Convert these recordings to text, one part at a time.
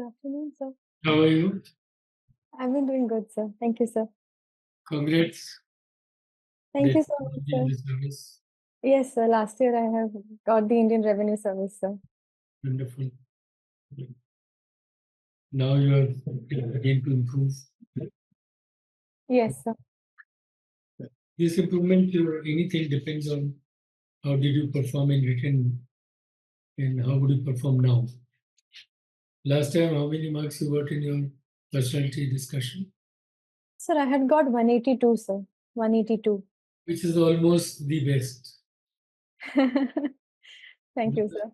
afternoon, sir. How are you? I've been doing good, sir. Thank you, sir. Congrats. Thank you so much, sir. The service. Yes, sir. Last year I have got the Indian Revenue Service, sir. Wonderful. Now you are again to improve. Yes, sir. This improvement, anything depends on how did you perform in written and how would you perform now. Last time, how many marks you got in your personality discussion? Sir, I had got 182, sir. 182. Which is almost the best. Thank you, sir.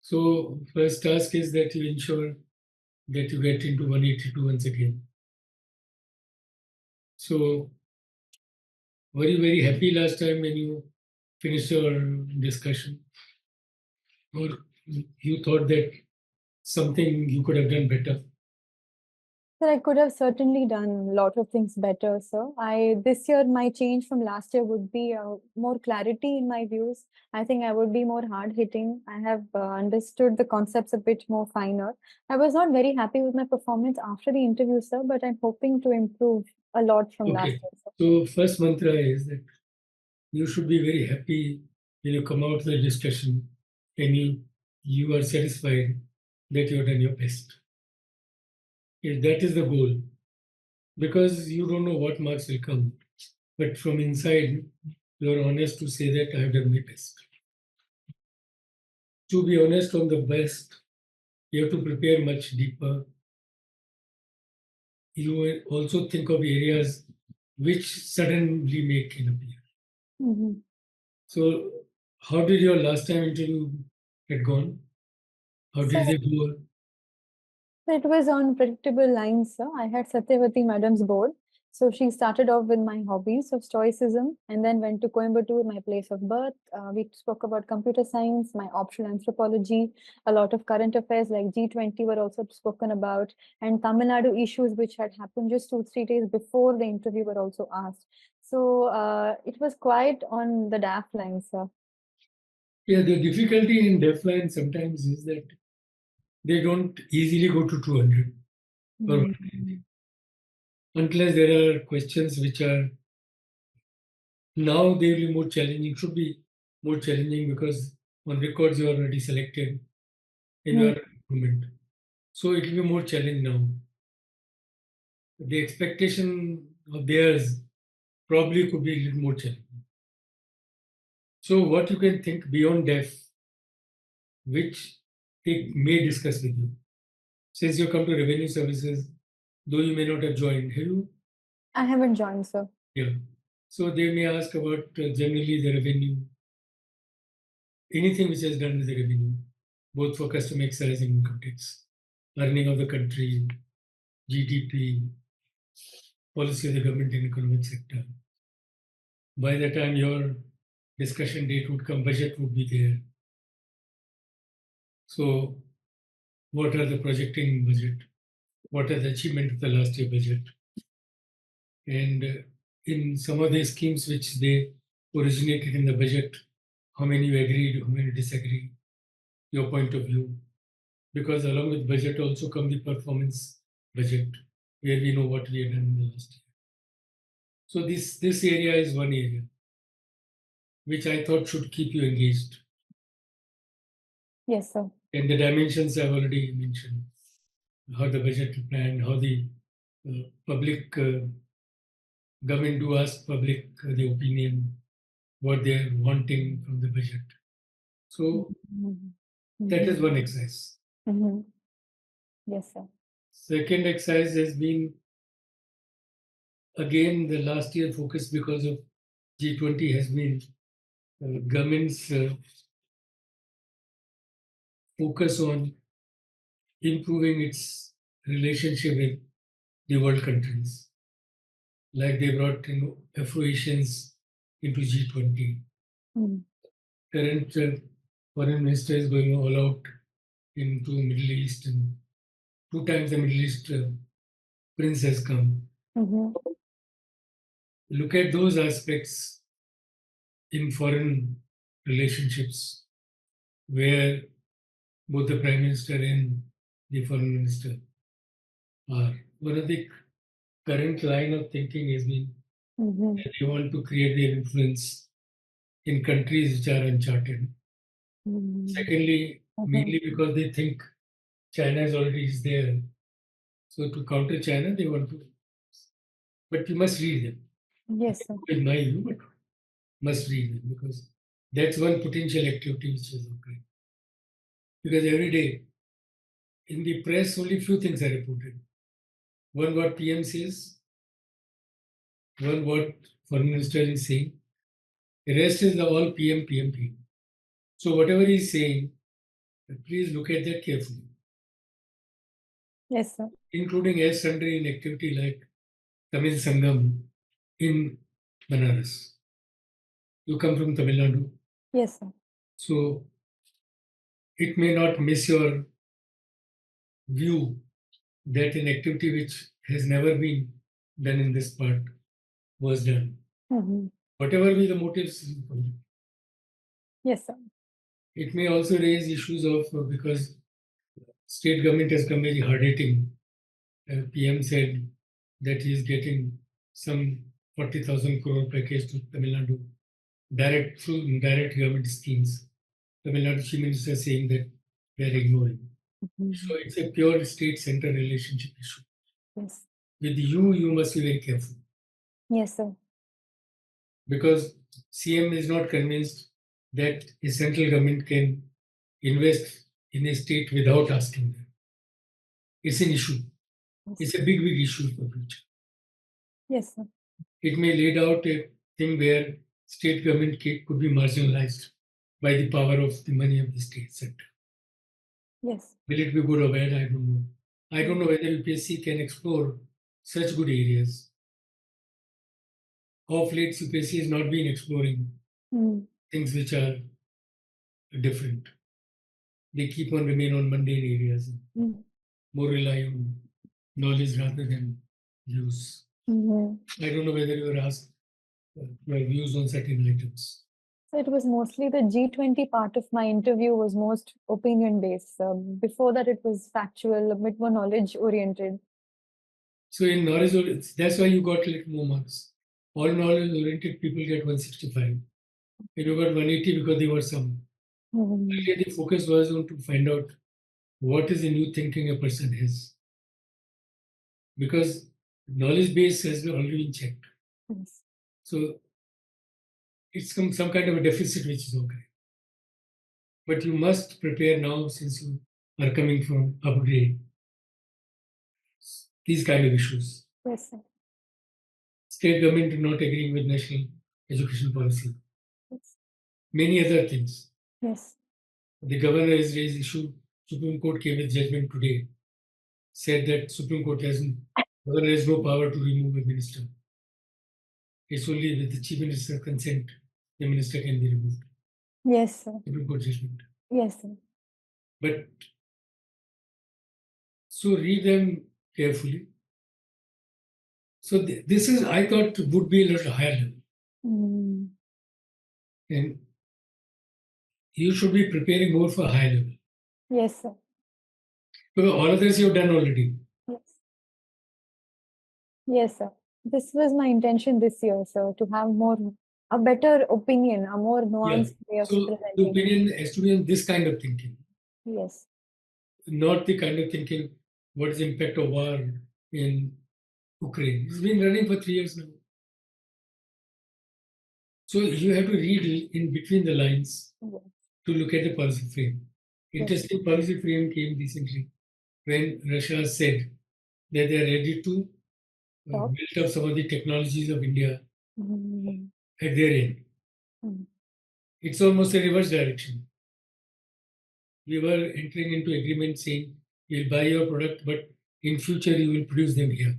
So first task is that you ensure that you get into 182 once again. So were you very happy last time when you finished your discussion? Or you thought that something you could have done better? Sir, I could have certainly done a lot of things better, sir. This year, my change from last year would be more clarity in my views. I think I would be more hard-hitting. I have understood the concepts a bit more finer. I was not very happy with my performance after the interview, sir, but I'm hoping to improve a lot from last year, sir. So first mantra is that you should be very happy when you come out of the discussion and you are satisfied that you have done your best. If that is the goal, because you don't know what marks will come, but from inside, you are honest to say that I have done my best. To be honest on the best, you have to prepare much deeper. You will also think of areas which suddenly make it appear. Mm-hmm. So, how did your last time interview get gone? How did they go? It was on predictable lines, sir. I had Satyavati madam's board. So she started off with my hobbies of stoicism and then went to Coimbatore, my place of birth. We spoke about computer science, my optional anthropology, a lot of current affairs like G20 were also spoken about, and Tamil Nadu issues which had happened just 2-3 days before the interview were also asked. So it was quite on the DAF line, sir. Yeah, the difficulty in deaf line sometimes is that they don't easily go to 200 unless there are questions which are now they will be more challenging, should be more challenging because on records you are already selected in your improvement. So it will be more challenging now. The expectation of theirs probably could be a little more challenging. So what you can think beyond deaf, which they may discuss with you. Since you come to revenue services, though you may not have joined, have you? I haven't joined, sir. Yeah. So they may ask about generally the revenue, anything which has done with the revenue, both for custom excise and income tax, earning of the country, GDP, policy of the government in economic sector. By the time your discussion date would come, budget would be there. So what are the projecting budget? What are the achievement of the last year budget? And in some of the schemes which they originated in the budget, how many you agreed, how many disagree, your point of view. Because along with budget also come the performance budget, where we know what we have done in the last year. So this area is one area which I thought should keep you engaged. Yes, sir. And the dimensions I've already mentioned, how the budget planned, how the public government do ask public the opinion, what they're wanting from the budget. So that is one exercise. Yes, sir. Second exercise has been, again, the last year focus because of G20 has been government's focus on improving its relationship with the world countries. Like they brought Afro-Asians into G20. Current foreign minister is going all out into Middle East, and 2 times the Middle East prince has come. Look at those aspects in foreign relationships where both the Prime Minister and the foreign minister, are. One of the current line of thinking has been that they want to create their influence in countries which are uncharted. Secondly, mainly because they think China is already is there. So to counter China, they want to. But you must read them. Yes, sir. In my view, but must read them because that's one potential activity which is occurring. Because every day in the press, only few things are reported. One, what PM says, one, what foreign minister is saying. The rest is all PM, PM, PM. So whatever he's saying, please look at that carefully, Yes, sir. including as sundry in activity like Tamil Sangam in Banaras. You come from Tamil Nadu, Yes, sir. so it may not miss your view that an activity which has never been done in this part was done. Whatever be the motives, Yes, sir. it may also raise issues of because state government has come very hard hitting. PM said that he is getting some 40,000 crore package to Tamil Nadu direct through indirect government schemes. Tamil Nadu Chief Minister saying that they are ignoring. So it's a pure state-center relationship issue. Yes. With you must be very careful Yes, sir. because CM is not convinced that a central government can invest in a state without asking them. It's an issue. It's a big, big issue for future. Yes, sir. It may lead out a thing where state government could be marginalized by the power of the money of the state sector. Yes. Will it be good or bad? I don't know. I don't know whether UPSC can explore such good areas. Of late, UPSC has not been exploring things which are different. They keep on remain on mundane areas, more rely on knowledge rather than views. I don't know whether you were asked your views on certain items. So it was mostly the G20 part of my interview was most opinion based. Before that, it was factual, a bit more knowledge oriented. So in knowledge, that's why you got a little more marks. All knowledge oriented people get 165. And you got 180 because they were some. Earlier, the focus was on to find out what is the new thinking a person has. Because knowledge base has already been checked. Yes. So it's some kind of a deficit which is okay. But you must prepare now since you are coming from upgrade. These kind of issues. Yes, sir. State government not agreeing with national education policy. Yes. Many other things. Yes. The governor has raised issue. Supreme Court came with judgment today. Said that Supreme Court governor has no power to remove a minister. It's only with the chief minister consent the minister can be removed. Yes, sir. Supreme Court judgment. Yes, sir. But so read them carefully. So this is, I thought, would be a little higher level. And you should be preparing more for high level. Yes, sir. Because all others you have done already. Yes. Yes, sir. This was my intention this year, sir, to have a better opinion, a more nuanced way of so presenting. the opinion has to be on this kind of thinking. Yes. Not the kind of thinking, what is the impact of war in Ukraine? It's been running for 3 years now. So you have to read in between the lines to look at the policy frame. Interesting policy frame came recently when Russia said that they are ready to build up some of the technologies of India at their end. It's almost a reverse direction. We were entering into agreement saying we'll buy your product, but in future you will produce them here.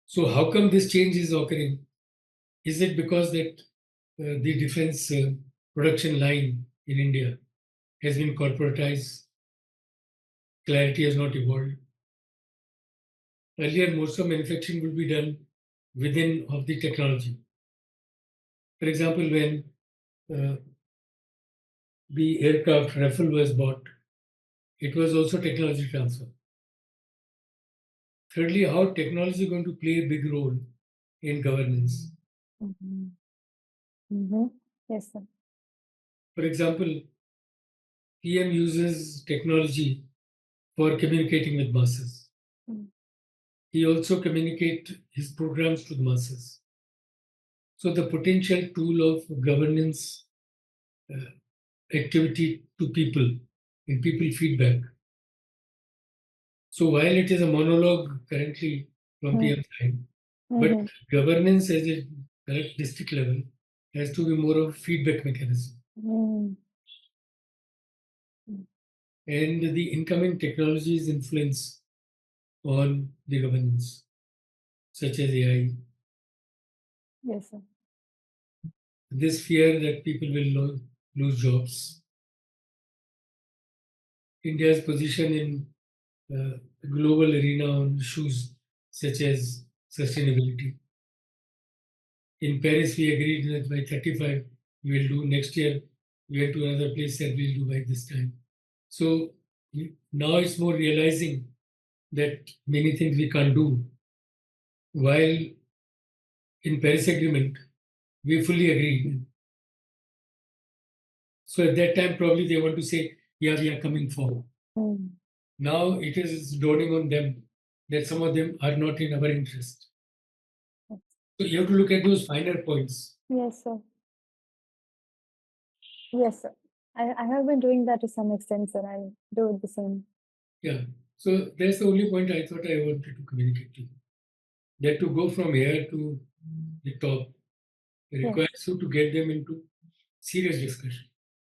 So how come this change is occurring? Is it because that the defense production line in India has been corporatized? Clarity has not evolved. Earlier, most of manufacturing would be done within of the technology. For example, when the aircraft Rafale was bought, it was also technology transfer. Thirdly, how technology is going to play a big role in governance. Mm-hmm. Mm-hmm. Yes, sir. For example, PM uses technology for communicating with masses. Mm. He also communicates his programs to the masses. So the potential tool of governance activity to people and people feedback. So while it is a monologue currently from PM side, but Mm-hmm. governance as a correct district level has to be more of feedback mechanism. Mm. And the incoming technologies influence on the governance, such as AI. Yes, sir. This fear that people will lose jobs. India's position in the global arena on issues such as sustainability. In Paris, we agreed that by 35, we will do next year. We went to another place that we'll do by this time. So now it's more realizing that many things we can't do. While in Paris Agreement, we fully agreed. So at that time, probably they want to say, yeah, we are coming forward. Mm. Now it is dawning on them that some of them are not in our interest. So you have to look at those finer points. Yes, sir. Yes, sir. I have been doing that to some extent, sir. I'll do the same. Yeah. So that's the only point I thought I wanted to communicate to you. That to go from here to the top requires you to get them into serious discussion.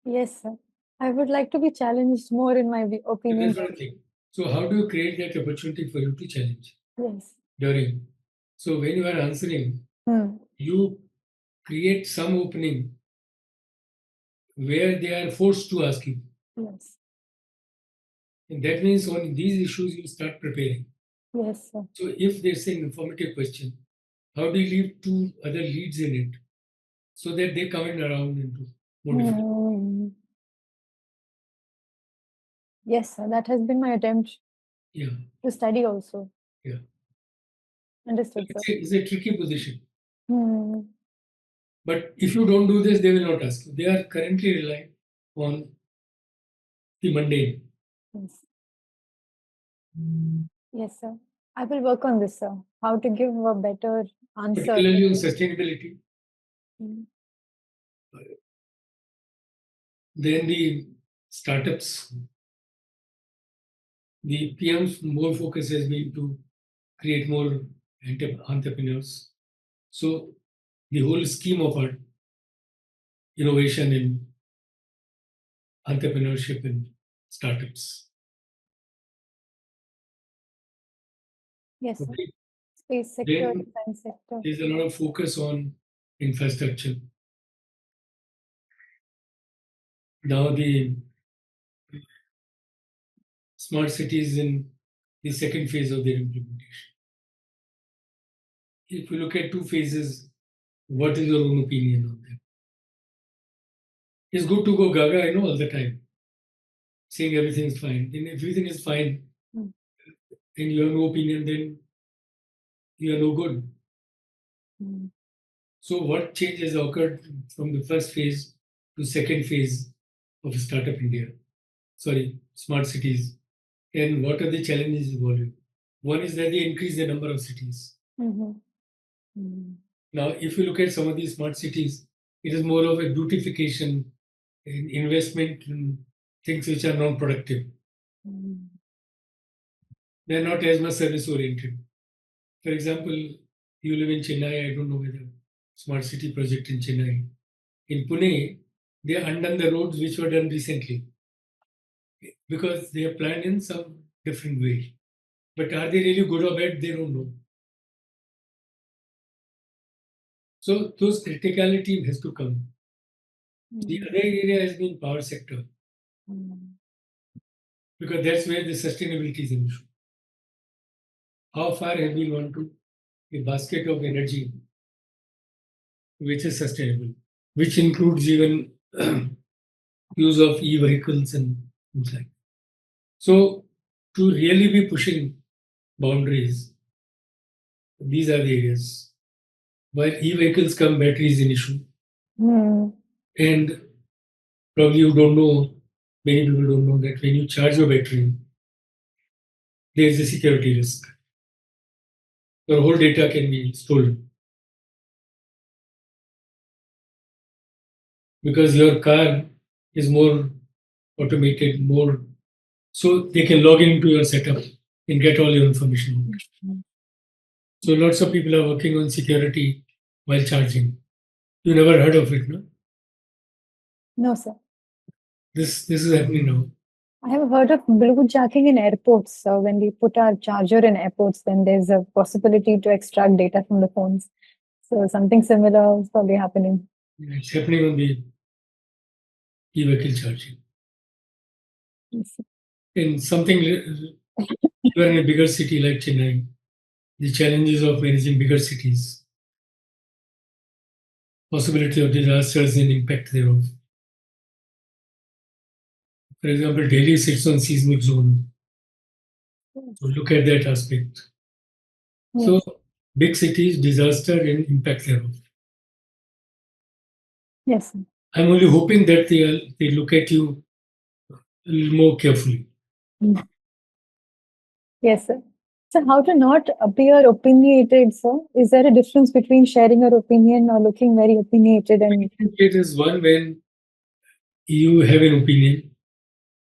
Yes, sir. I would like to be challenged more in my So opinion. that's one thing. So how do you create that opportunity for you to challenge Yes. during? So when you are answering, Mm. you create some opening where they are forced to ask you. Yes. And that means on these issues you start preparing. Yes, sir. So if there's an informative question, how do you leave two other leads in it so that they come in around into more different? Mm. Yes, sir. That has been my attempt Yeah, to study also. yeah. Understood, sir. It's a tricky position. Mm. But if you don't do this, they will not ask you. They are currently relying on the mundane. Yes. Yes, sir. I will work on this, sir. How to give a better answer. Particularly on sustainability. Mm. Then the startups, the PM's more focus has been to create more entrepreneurs. So the whole scheme of our innovation in entrepreneurship and startups. Yes, sir. Okay. Space sector, Then defense sector. there's a lot of focus on infrastructure. Now the smart cities in the second phase of their implementation. If you look at two phases, what is your own opinion on them? It's good to go gaga, all the time, saying everything's fine. And if everything is fine Mm. and you have no opinion, then you are no good. Mm. So what change has occurred from the first phase to second phase of Startup India? Sorry, smart cities. And what are the challenges involved? One is that they increase the number of cities. Mm-hmm. Mm. Now, if you look at some of these smart cities, it is more of a beautification, an investment in things which are non-productive. Mm. They're not as much service oriented. For example, you live in Chennai, I don't know whether smart city project in Chennai. In Pune, they undone the roads which were done recently because they are planned in some different way. But are they really good or bad? They don't know. So those criticality has to come. The Mm. other area has been power sector Mm. because that's where the sustainability is an issue. How far have we gone to a basket of energy which is sustainable, which includes even use of e-vehicles and things like that. So to really be pushing boundaries, these are the areas. While e-vehicles come, battery is an issue. And probably you don't know, many people don't know that when you charge your battery, there is a security risk. Your whole data can be stolen. Because your car is more automated, more so they can log into your setup and get all your information. So lots of people are working on security while charging. You never heard of it, no? No, sir. This is happening now. I have heard of bluejacking in airports. So when we put our charger in airports, then there's a possibility to extract data from the phones. So something similar is probably happening. It's happening on the e-vehicle charging. Yes. In something, you are in a bigger city like Chennai, the challenges of managing bigger cities, possibility of disasters and impact thereof. For example, Delhi sits on seismic zone. So look at that aspect. Yes. So big cities, disaster and impact thereof. Yes. I'm only hoping that they look at you a little more carefully. Yes, sir. So how to not appear opinionated, sir? Is there a difference between sharing your opinion or looking very opinionated? And It is one when you have an opinion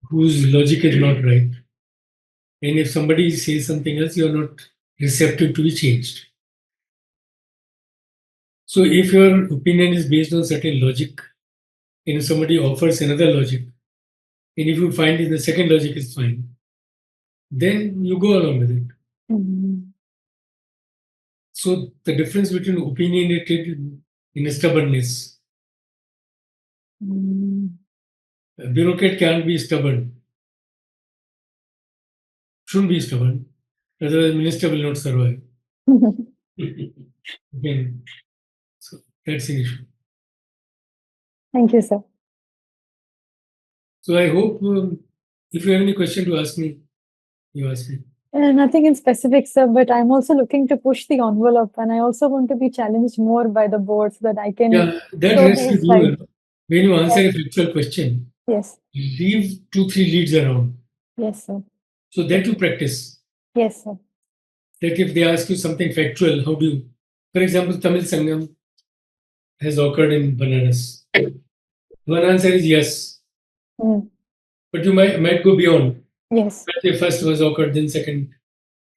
whose logic is not right. And if somebody says something else, you're not receptive to be changed. So if your opinion is based on certain logic, and if somebody offers another logic, and if you find the second logic is fine, then you go along with it. So the difference between opinionated and stubbornness. A bureaucrat can't be stubborn. Shouldn't be stubborn. Otherwise, minister will not survive. Again, so that's an issue. Thank you, sir. So I hope if you have any question to ask me, you ask me. Nothing in specific, sir, but I'm also looking to push the envelope, and I also want to be challenged more by the board so that I can. Yeah, that show rests with these you. sides. When you answer a factual question, Yes. leave 2-3 leads around. Yes, sir. So that you practice. Yes, sir. That if they ask you something factual, how do you? For example, Tamil Sangam has occurred in Banaras. One answer is yes, but you might go beyond. Yes. If first was occurred, then second.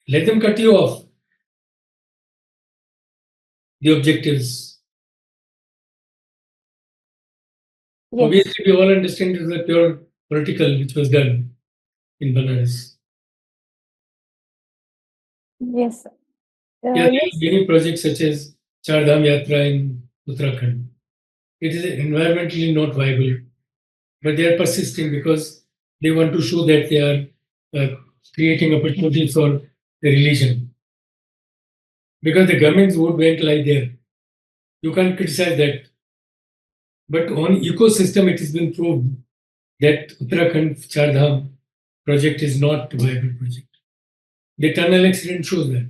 Let them cut you off. The objectives. Yes. Obviously, we all understand it was a pure political which was done in Banaras. Yes, sir. Yeah, there Yes. are many projects such as Char Dham Yatra in Uttarakhand. It is environmentally not viable, but they are persisting because they want to show that they are creating opportunities for the religion. Because the government's vote went like there. You can't criticize that. But on ecosystem, it has been proved that Uttarakhand Char Dham project is not a viable project. The tunnel accident shows that.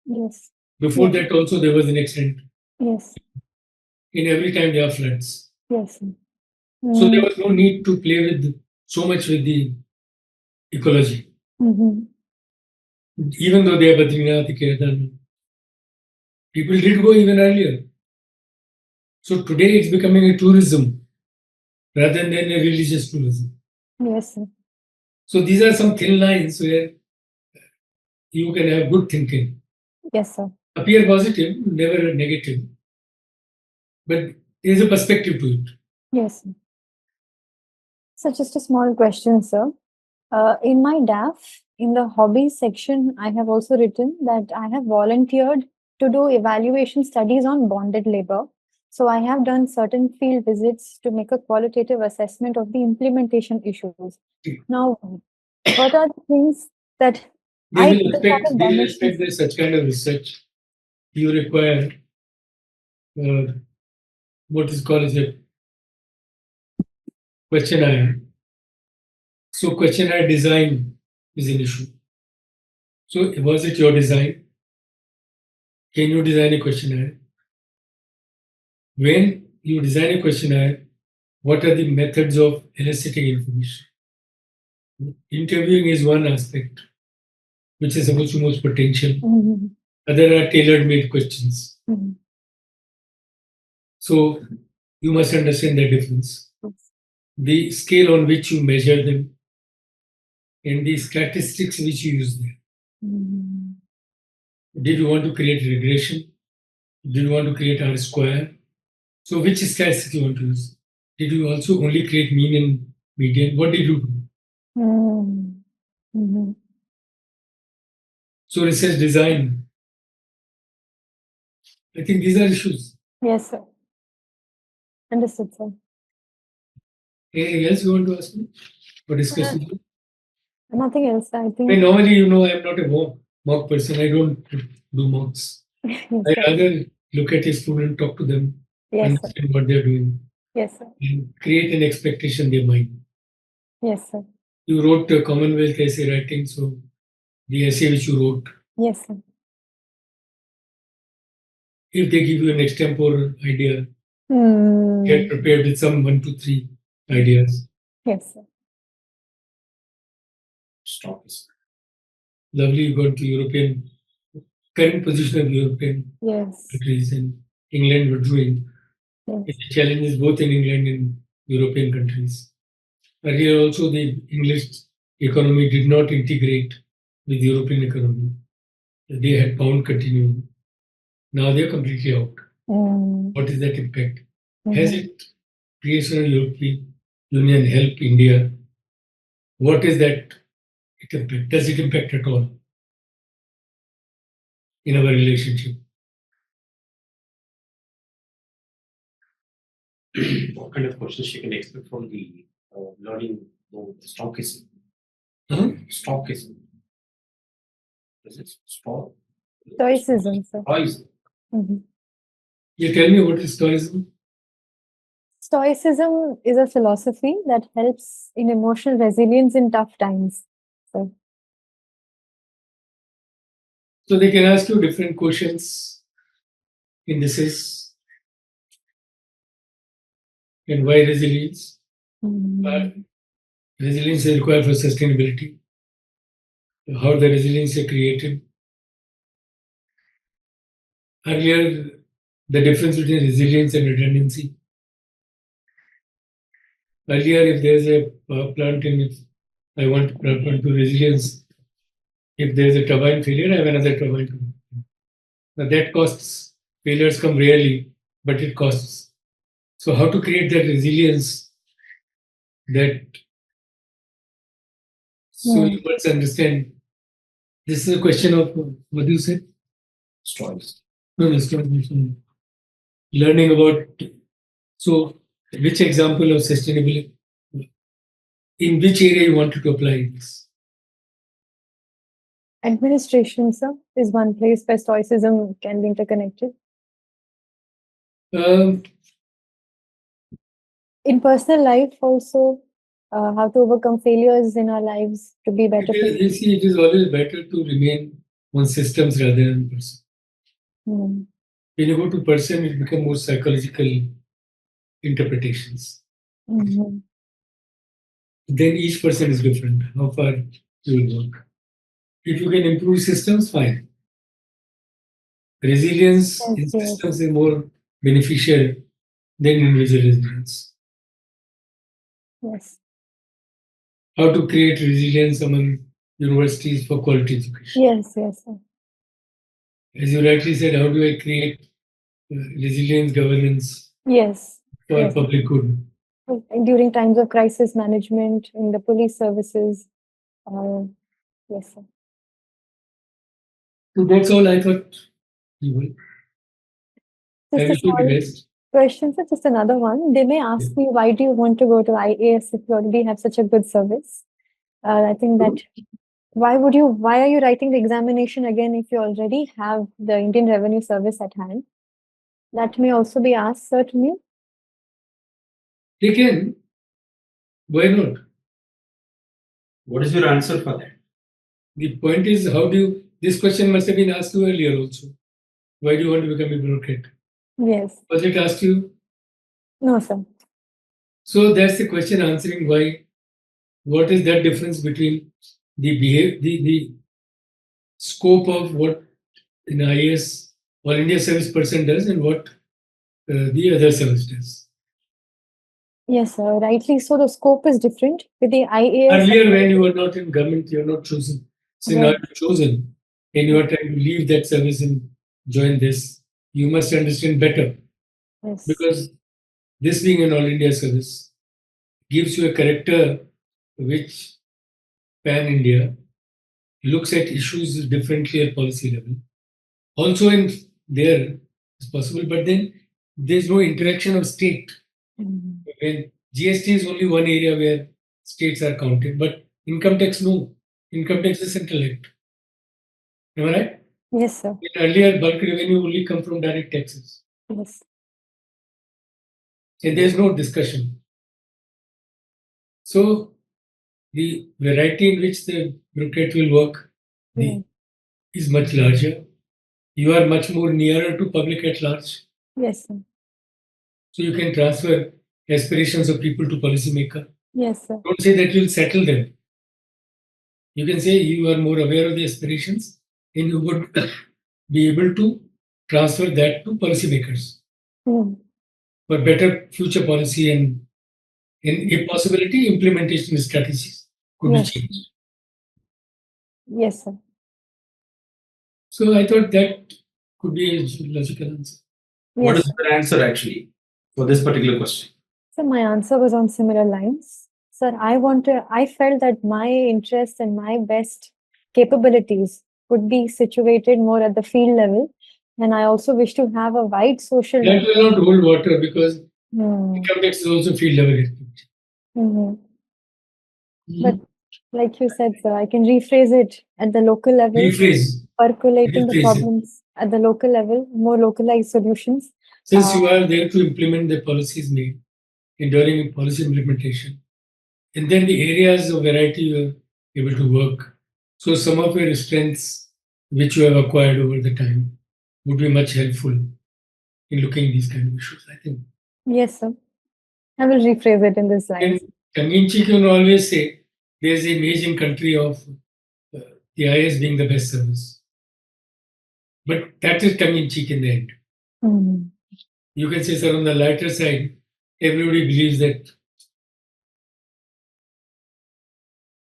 Yes. Before that, also there was an accident. Yes. In every time there are floods. Yes. So there was no need to play with so much with the ecology. Even though they are Badrinath, Kedarnath, people did go even earlier. So today it's becoming a tourism rather than a religious tourism. Yes, sir. So these are some thin lines where you can have good thinking. Yes, sir. Appear positive, never negative. But there is a perspective to it. Yes, sir. So just a small question, sir. In my DAF, in the hobbies section, I have also written that I have volunteered to do evaluation studies on bonded labor. So I have done certain field visits to make a qualitative assessment of the implementation issues. Now, what are the things that They I will expect, haven't they done will it? expect that such kind of research you require what is called as a questionnaire. So questionnaire design is an issue. So was it your design? Can you design a questionnaire? When you design a questionnaire, what are the methods of eliciting information? Interviewing is one aspect, which is supposed to most potential. Mhm. Other are tailor-made questions. Mhm. So you must understand the difference. Yes. The scale on which you measure them and the statistics which you use there. Mhm. Did you want to create regression? Did you want to create R square? So which statistic you want to use? Did you also only create mean and median? What did you do? Mhm. Mhm. So research design. I think these are issues. Yes, sir. Understood, sir. Anything else you want to ask me or discuss Uh, with you? Nothing else. I I think. normally, I'm not a mock person. I don't do mocks. Yes, I sir. rather look at a student, talk to them, Yes, sir. understand what they're doing, Yes, sir. and create an expectation in their mind. Yes, sir. You wrote a Commonwealth essay writing, so the essay which you wrote, Yes, sir. if they give you an extempore idea, get Hmm. prepared with some 1, 2, 3 ideas. Yes, sir. Stop this. Lovely, you got to European, current position of European Yes. countries and England were doing. Yes. It's a challenge both in England and European countries. Earlier also the English economy did not integrate with European economy. They had pound continuum. Now they're completely out. Mm. What is that impact? Has Mhm. it creation of European Union help India? What is that impact? Does it impact at all in our relationship? What kind of questions you can expect from the learning about stockism? Huh? Stockism. Is it stock? Stoicism, sir. Stoicism. Mhm. You tell me what is tourism? Stoicism is a philosophy that helps in emotional resilience in tough times. So, So they can ask you different questions. In this is and why resilience? mm. Resilience is required for sustainability. How the resilience is created. Earlier, the difference between resilience and redundancy. Earlier, if there's a power plant and if I want to plant to resilience, if there's a turbine failure, I have another turbine. Now that costs. Failures come rarely, but it costs. So how to create that resilience that so Mm. you must understand this is a question of what do you say? Stoicism. No, it's not learning about so which example of sustainability in which area you wanted to apply this? Administration, sir, is one place where Stoicism can be interconnected. Um, In personal life, also, how to overcome failures in our lives to be better people. you see, it is always better to remain on systems rather than person. Mm. When you go to person, it becomes more psychological interpretations. Mhm. Then each person is different. How far you will work. If you can improve systems, fine. Resilience Yes, in yes, systems is more beneficial than individual resilience. yes. How to create resilience among universities for quality education. Yes, yes, sir. As you rightly said, how do I create resilience governance Yes, for yes. public good? During times of crisis management in the police services. Yes, sir. So that's all I thought you will. I Just a wish you the small best. question, sir. Just another one. They may ask me, why do you want to go to IAS if you already have such a good service? I think that why are you writing the examination again if you already have the Indian Revenue Service at hand? That may also be asked, sir, to me. They can. Why not? What is your answer for that? The point is, how do you? This question must have been asked you earlier also. Why do you want to become a bureaucrat? Yes. Was it asked you? No, sir. So that's the question answering why. What is that difference between the scope of what an IAS All India service person does and what the other service does? Yes, sir. Rightly so. The scope is different with the IAS. Earlier, when you were not in government, you are not chosen. So now Right. you're chosen, and you are trying to leave that service and join this. You must understand better, Yes. because this being an all India service gives you a character which pan India looks at issues differently at policy level. Also, in there is possible, but then there's no interaction of state. Mhm. When GST is only one area where states are counted, but income tax, no. Income tax is central act. Am I right? Yes, sir. In earlier, bulk revenue only come from direct taxes. Yes. And there's no discussion. So the variety in which the bureaucrat will work Yeah. is much larger. You are much more nearer to public at large. Yes, sir. So you can transfer aspirations of people to policymaker. Yes, sir. Don't say that you'll settle them. You can say you are more aware of the aspirations and you would be able to transfer that to policymakers Mm. for better future policy and in a possibility implementation strategies could Yes. be changed. Yes, sir. So I thought that could be a logical answer. What Yes, is your answer actually for this particular question? so my answer was on similar lines. Sir, I felt that my interest and my best capabilities would be situated more at the field level. And I also wish to have a wide social That network. will not hold water because Hmm. income tax is also field level activity. Mhm. But like you said, sir, I can rephrase it at the local level, Rephrase. percolating the Rephrase it. problems at the local level, more localized solutions. Since you are there to implement the policies made and during policy implementation, and then the areas of variety you are able to work. So some of your strengths which you have acquired over the time would be much helpful in looking at these kind of issues, I think. Yes, sir. I will rephrase it in this line. And tongue-in-cheek, you can always say there's an amazing country of the IAS being the best service. But that is tongue-in-cheek in the end. Mhm. You can say, sir, on the lighter side, everybody believes that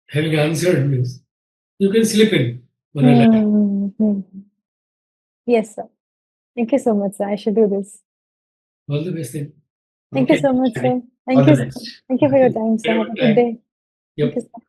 having answered this, you can slip in on a lighter. Mhm. Yes, sir. Thank you so much, sir. I should do this. All the best then. Thank you Okay, so much, Eshani. sir. All Thank the you. best. Thank you for your time, sir. Have a Have a good good time. day. Yep. Thank you, sir.